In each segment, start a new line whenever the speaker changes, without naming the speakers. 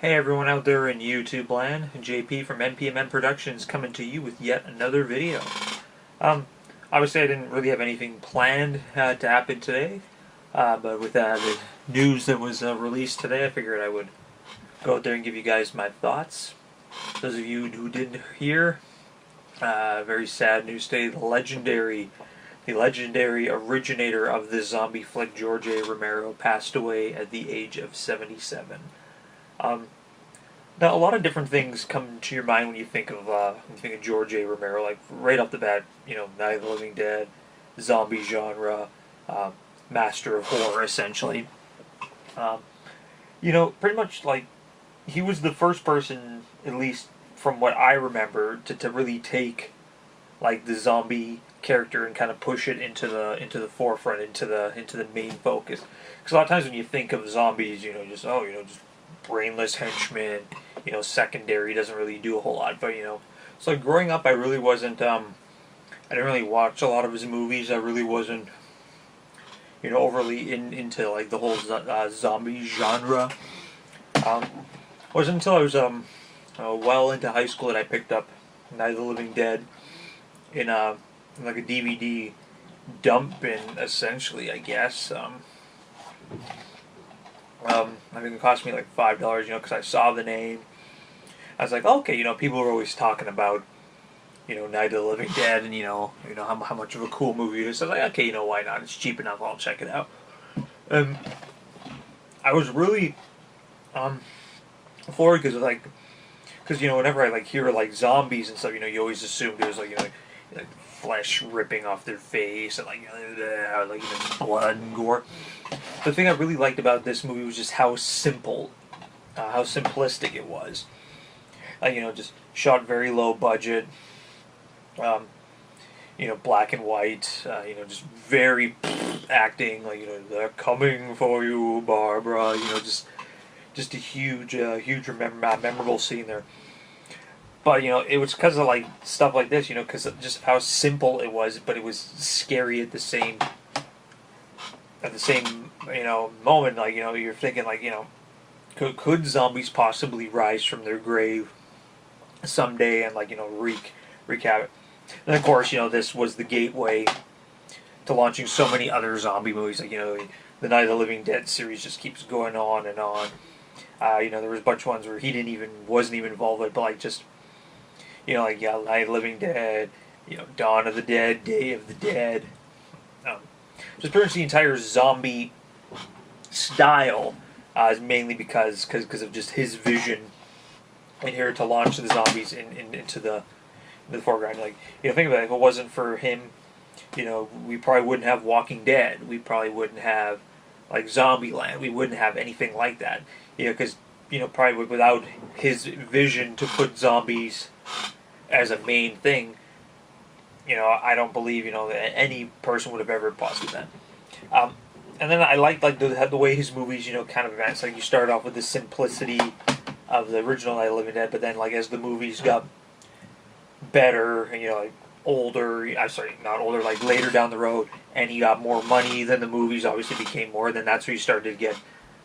Hey everyone out there in YouTube land, JP from M.P.M.M Productions coming to you with yet another video. Um, Obviously I didn't really have anything planned to happen today, but with the news that was released today, I figured I would go out there and give you guys my thoughts. Those of you who didn't hear, very sad news today, the legendary originator of the zombie flick, George A. Romero, passed away at the age of 77. Now, a lot of different things come to your mind when you think of George A. Romero. Like right off the bat, Night of the Living Dead, zombie genre, master of horror, essentially. Um, Pretty much like he was the first person, at least from what I remember, to really take like the zombie character and kind of push it into the forefront, into the main focus. Because a lot of times when you think of zombies, just brainless henchmen, secondary doesn't really do a whole lot. But so growing up, I really wasn't. I didn't really watch a lot of his movies. I really wasn't, overly into like the whole zombie genre. It wasn't until I was well into high school that I picked up Night of the Living Dead in like a DVD dump bin, essentially, I guess. I think it cost me like $5, because I saw the name. I was like, okay, people are always talking about, Night of the Living Dead, and how much of a cool movie it is. So I was like, okay, why not? It's cheap enough. I'll check it out. I was really floored because whenever I like hear like zombies and stuff, you always assume there's like flesh ripping off their face and like blood and gore. The thing I really liked about this movie was just how simplistic it was. Just shot very low budget. Black and white. Just very acting. They're coming for you, Barbara. Just a huge memorable scene there. But it was because of like stuff like this. Because of just how simple it was, but it was scary at the same moment. Like you're thinking like could zombies possibly rise from their grave someday and wreak havoc? And of course, this was the gateway to launching so many other zombie movies. Like the Night of the Living Dead series just keeps going on and on. There was a bunch of ones where he wasn't even involved with, but like just Night of the Living Dead, Dawn of the Dead, Day of the Dead. Just pretty much the entire zombie style is mainly because of just his vision in here to launch the zombies into the foreground. Like think about it, if it wasn't for him, we probably wouldn't have Walking Dead. We probably wouldn't have like Zombieland. We wouldn't have anything like that. Because probably without his vision to put zombies as a main thing, I don't believe that any person would have ever possibly done. And then I liked the way his movies kind of advanced. Like you start off with the simplicity of the original Night of the Living Dead, but then like as the movies got better, like older. I'm sorry, not older, like later down the road, and he got more money. Then the movies obviously became more. Then that's where you started to get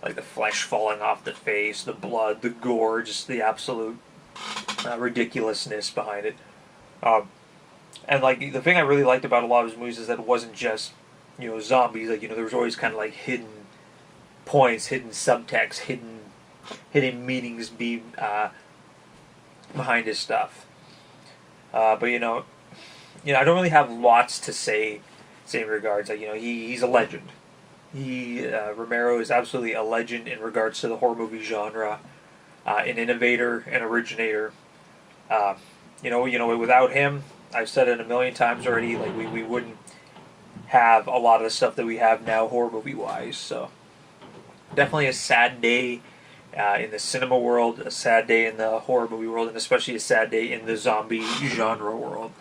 like the flesh falling off the face, the blood, the gore, just the absolute ridiculousness behind it. And like the thing I really liked about a lot of his movies is that it wasn't just zombies. Like there was always kind of like hidden points, hidden subtext, hidden meanings behind his stuff. But I don't really have lots to say in regards. Like he's a legend. Romero is absolutely a legend in regards to the horror movie genre, an innovator, an originator. Without him, I've said it a million times already. Like we wouldn't have a lot of the stuff that we have now, horror movie wise. So definitely a sad day in the cinema world, a sad day in the horror movie world, and especially a sad day in the zombie genre world.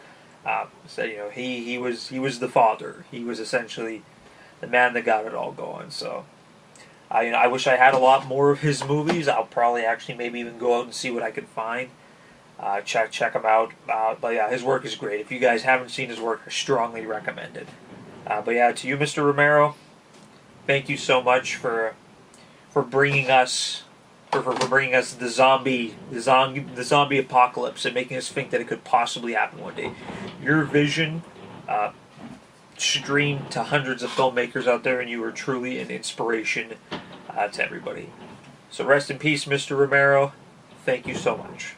So he was the father. He was essentially the man that got it all going. So I wish I had a lot more of his movies. I'll probably actually maybe even go out and see what I can find. Check him out. But yeah, his work is great. If you guys haven't seen his work, I strongly recommend it. But yeah, to you, Mr. Romero, thank you so much for bringing us for bringing us the zombie apocalypse and making us think that it could possibly happen one day. Your vision streamed to hundreds of filmmakers out there, and you were truly an inspiration to everybody. So rest in peace, Mr. Romero. Thank you so much.